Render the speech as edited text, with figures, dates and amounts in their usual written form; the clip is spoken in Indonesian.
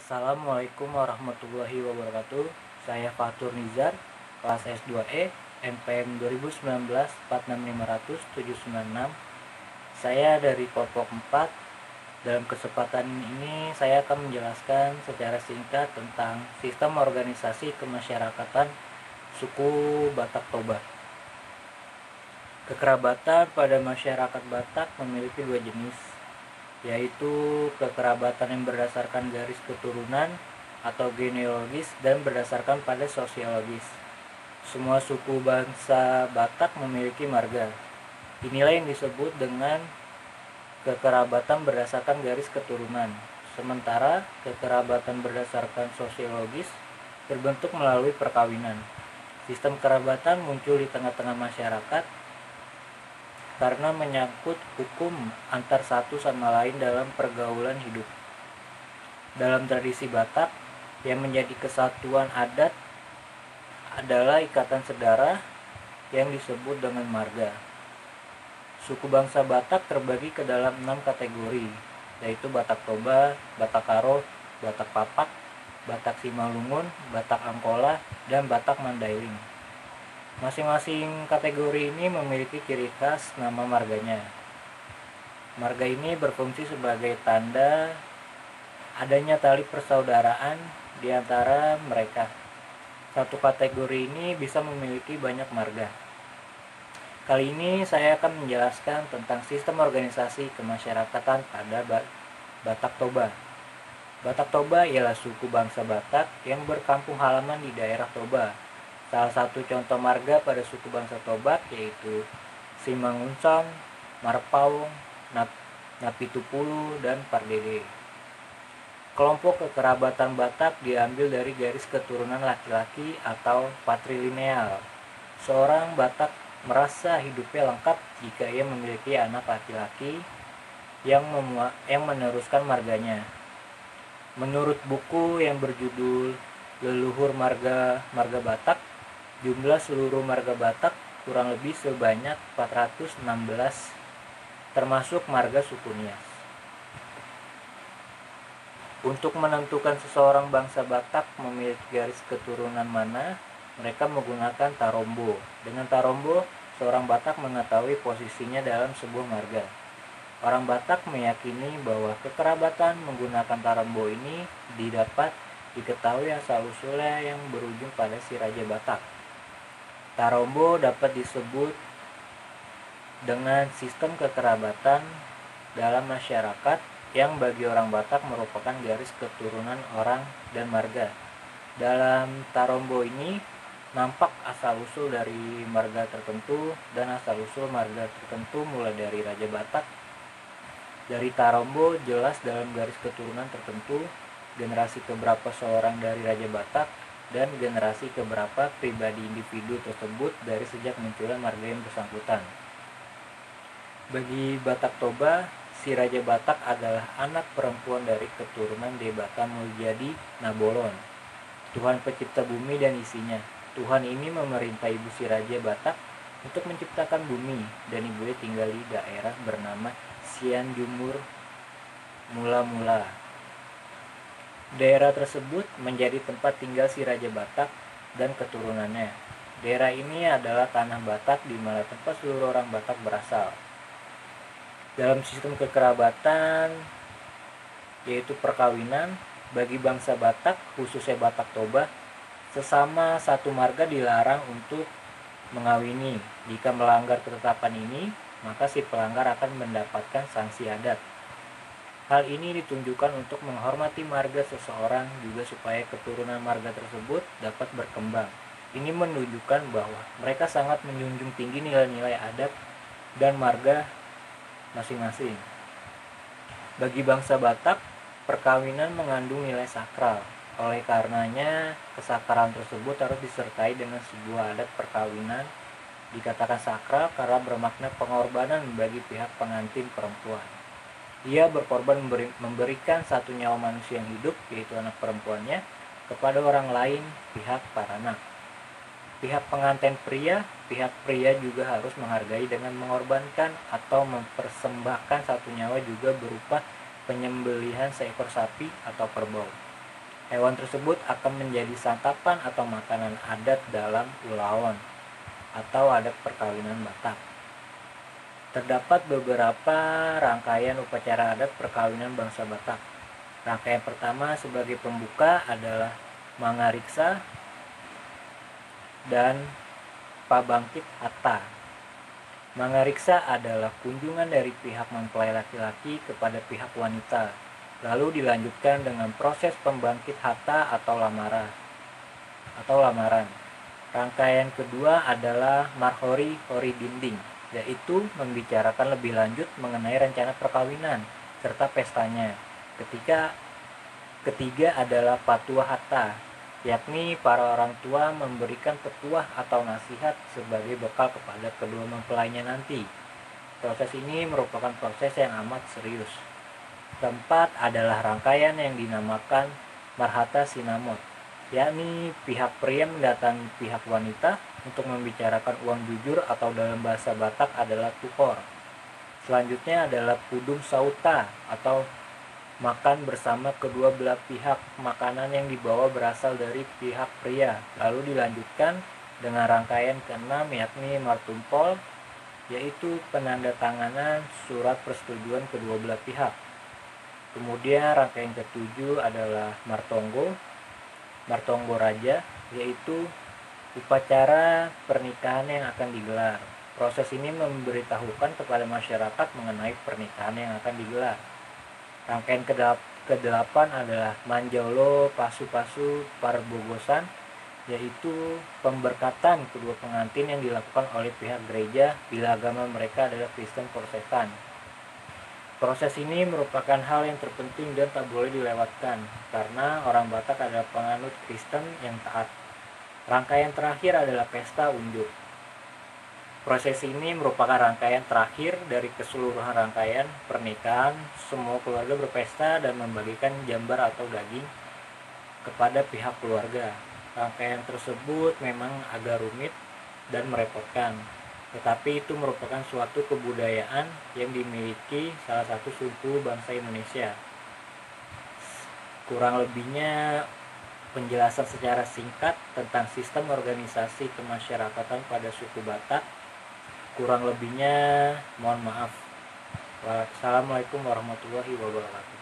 Assalamualaikum warahmatullahi wabarakatuh. Saya Fatur Nizar, kelas S2E, NPM 2019 46500 Saya dari kelompok 4. Dalam kesempatan ini saya akan menjelaskan secara singkat tentang sistem organisasi kemasyarakatan suku Batak Toba. Kekerabatan pada masyarakat Batak memiliki dua jenis, yaitu kekerabatan yang berdasarkan garis keturunan atau genealogis dan berdasarkan pada sosiologis. Semua suku bangsa Batak memiliki marga. Inilah yang disebut dengan kekerabatan berdasarkan garis keturunan. Sementara kekerabatan berdasarkan sosiologis terbentuk melalui perkawinan. Sistem kerabatan muncul di tengah-tengah masyarakat karena menyangkut hukum antar satu sama lain dalam pergaulan hidup. Dalam tradisi Batak, yang menjadi kesatuan adat adalah ikatan sedara yang disebut dengan marga. Suku bangsa Batak terbagi ke dalam 6 kategori, yaitu Batak Toba, Batak Karo, Batak Papak, Batak Simalungun, Batak Angkola, dan Batak Mandailing. Masing-masing kategori ini memiliki ciri khas nama marganya. Marga ini berfungsi sebagai tanda adanya tali persaudaraan di antara mereka. Satu kategori ini bisa memiliki banyak marga. Kali ini saya akan menjelaskan tentang sistem organisasi kemasyarakatan pada Batak Toba. Batak Toba ialah suku bangsa Batak yang berkampung halaman di daerah Toba. Salah satu contoh marga pada suku bangsa Toba yaitu Simanguncang, Marpaung, Napitupulu, dan Pardede. Kelompok kekerabatan Batak diambil dari garis keturunan laki-laki atau patrilineal. Seorang Batak merasa hidupnya lengkap jika ia memiliki anak laki-laki yang meneruskan marganya. Menurut buku yang berjudul Leluhur Marga Batak, jumlah seluruh marga Batak kurang lebih sebanyak 416, termasuk marga suku Nias. Untuk menentukan seseorang bangsa Batak memiliki garis keturunan mana, mereka menggunakan tarombo. Dengan tarombo, seorang Batak mengetahui posisinya dalam sebuah marga. Orang Batak meyakini bahwa kekerabatan menggunakan tarombo ini didapat diketahui asal-usulnya yang berujung pada si Raja Batak. Tarombo dapat disebut dengan sistem kekerabatan dalam masyarakat yang bagi orang Batak merupakan garis keturunan orang dan marga. Dalam tarombo ini nampak asal-usul dari marga tertentu dan asal-usul marga tertentu mulai dari Raja Batak. Dari tarombo jelas dalam garis keturunan tertentu generasi keberapa seorang dari Raja Batak dan generasi keberapa pribadi individu tersebut dari sejak munculnya marga yang bersangkutan. Bagi Batak Toba, si Raja Batak adalah anak perempuan dari keturunan Debata Muljadi Nabolon, Tuhan pencipta bumi dan isinya. Tuhan ini memerintah ibu si Raja Batak untuk menciptakan bumi, dan ibunya tinggal di daerah bernama Sianjumur mula-mula. Daerah tersebut menjadi tempat tinggal si Raja Batak dan keturunannya. Daerah ini adalah tanah Batak di mana tempat seluruh orang Batak berasal. Dalam sistem kekerabatan, yaitu perkawinan, bagi bangsa Batak, khususnya Batak Toba, sesama satu marga dilarang untuk mengawini. Jika melanggar ketetapan ini, maka si pelanggar akan mendapatkan sanksi adat. Hal ini ditunjukkan untuk menghormati marga seseorang juga supaya keturunan marga tersebut dapat berkembang. Ini menunjukkan bahwa mereka sangat menjunjung tinggi nilai-nilai adat dan marga masing-masing. Bagi bangsa Batak, perkawinan mengandung nilai sakral. Oleh karenanya, kesakralan tersebut harus disertai dengan sebuah adat perkawinan. Dikatakan sakral karena bermakna pengorbanan bagi pihak pengantin perempuan. Ia berkorban memberikan satu nyawa manusia yang hidup, yaitu anak perempuannya, kepada orang lain, pihak paranak. Pihak pengantin pria, pihak pria juga harus menghargai dengan mengorbankan atau mempersembahkan satu nyawa juga berupa penyembelihan seekor sapi atau kerbau. Hewan tersebut akan menjadi santapan atau makanan adat dalam ulaon atau adat perkawinan Batak. Terdapat beberapa rangkaian upacara adat perkawinan bangsa Batak. Rangkaian pertama sebagai pembuka adalah Mangariksa dan Pabangkit Hatta. Mangariksa adalah kunjungan dari pihak mempelai laki-laki kepada pihak wanita, lalu dilanjutkan dengan proses pembangkit hatta atau lamaran. Rangkaian kedua adalah Marhori Hori Dinding, yaitu membicarakan lebih lanjut mengenai rencana perkawinan serta pestanya. Ketiga adalah Patua Hatta, yakni para orang tua memberikan petuah atau nasihat sebagai bekal kepada kedua mempelainya nanti. Proses ini merupakan proses yang amat serius. Keempat adalah rangkaian yang dinamakan Marhata Sinamot, yakni pihak pria mendatangi pihak wanita untuk membicarakan uang jujur atau dalam bahasa Batak adalah tukor. Selanjutnya adalah Pudum Sauta atau makan bersama kedua belah pihak. Makanan yang dibawa berasal dari pihak pria. Lalu dilanjutkan dengan rangkaian keenam yakni Martumpol, yaitu penandatanganan surat persetujuan kedua belah pihak. Kemudian rangkaian ketujuh adalah Martonggo Raja, yaitu upacara pernikahan yang akan digelar. Proses ini memberitahukan kepada masyarakat mengenai pernikahan yang akan digelar. Rangkaian ke-8 adalah Manjaulo Pasu-Pasu Parbogosan, yaitu pemberkatan kedua pengantin yang dilakukan oleh pihak gereja bila agama mereka adalah Kristen Protestan. Proses ini merupakan hal yang terpenting dan tak boleh dilewatkan karena orang Batak adalah penganut Kristen yang taat. Rangkaian terakhir adalah pesta unjuk. Proses ini merupakan rangkaian terakhir dari keseluruhan rangkaian pernikahan. Semua keluarga berpesta dan membagikan jambar atau daging kepada pihak keluarga. Rangkaian tersebut memang agak rumit dan merepotkan, tetapi itu merupakan suatu kebudayaan yang dimiliki salah satu suku bangsa Indonesia. Kurang lebihnya penjelasan secara singkat tentang sistem organisasi kemasyarakatan pada suku Batak. Kurang lebihnya mohon maaf. Wassalamualaikum warahmatullahi wabarakatuh.